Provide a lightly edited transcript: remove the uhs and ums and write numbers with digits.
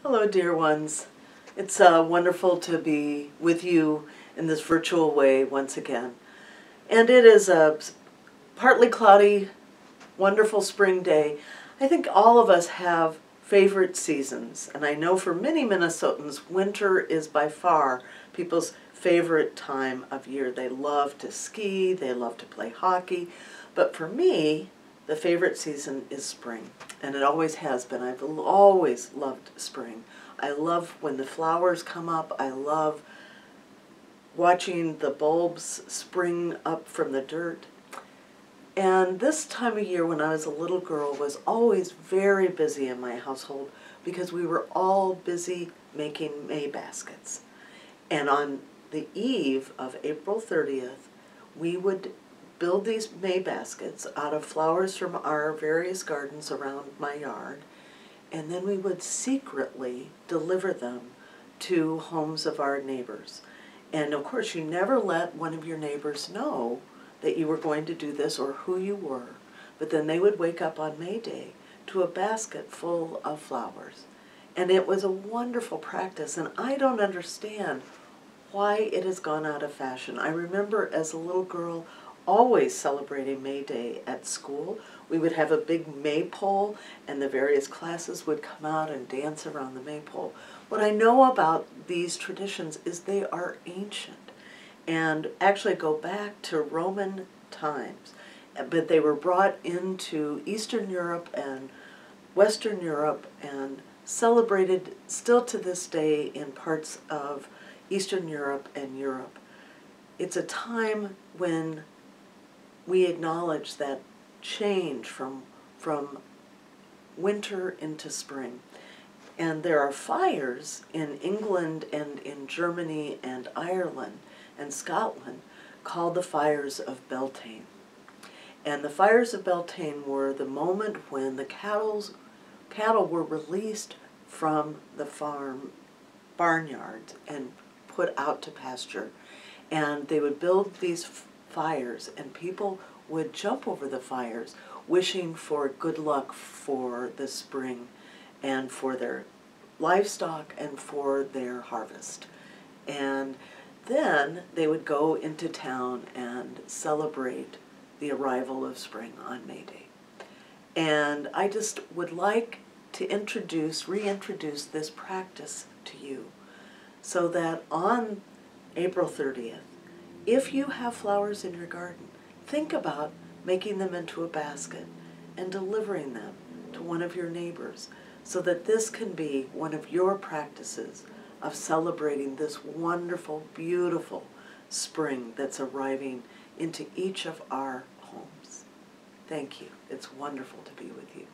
Hello, dear ones. It's wonderful to be with you in this virtual way once again. And it is a partly cloudy, wonderful spring day. I think all of us have favorite seasons, and I know for many Minnesotans, winter is by far people's favorite time of year. They love to ski, they love to play hockey, but for me, the favorite season is spring, and it always has been. I've always loved spring. I love when the flowers come up. I love watching the bulbs spring up from the dirt. And this time of year when I was a little girl was always very busy in my household because we were all busy making May baskets. And on the eve of April 30th, we would build these May baskets out of flowers from our various gardens around my yard, and then we would secretly deliver them to homes of our neighbors. And of course, you never let one of your neighbors know that you were going to do this or who you were, but then they would wake up on May Day to a basket full of flowers. And it was a wonderful practice, and I don't understand why it has gone out of fashion. I remember as a little girl always celebrating May Day at school. We would have a big maypole, and the various classes would come out and dance around the maypole. What I know about these traditions is they are ancient and actually go back to Roman times, but they were brought into Eastern Europe and Western Europe and celebrated still to this day in parts of Eastern Europe and Europe. It's a time when we acknowledge that change from winter into spring. And there are fires in England and in Germany and Ireland and Scotland called the fires of Beltane. And the fires of Beltane were the moment when the cattle were released from the barnyards and put out to pasture. And they would build these fires, and people would jump over the fires wishing for good luck for the spring and for their livestock and for their harvest. And then they would go into town and celebrate the arrival of spring on May Day. And I just would like to reintroduce this practice to you so that on April 30th, if you have flowers in your garden, think about making them into a basket and delivering them to one of your neighbors so that this can be one of your practices of celebrating this wonderful, beautiful spring that's arriving into each of our homes. Thank you. It's wonderful to be with you.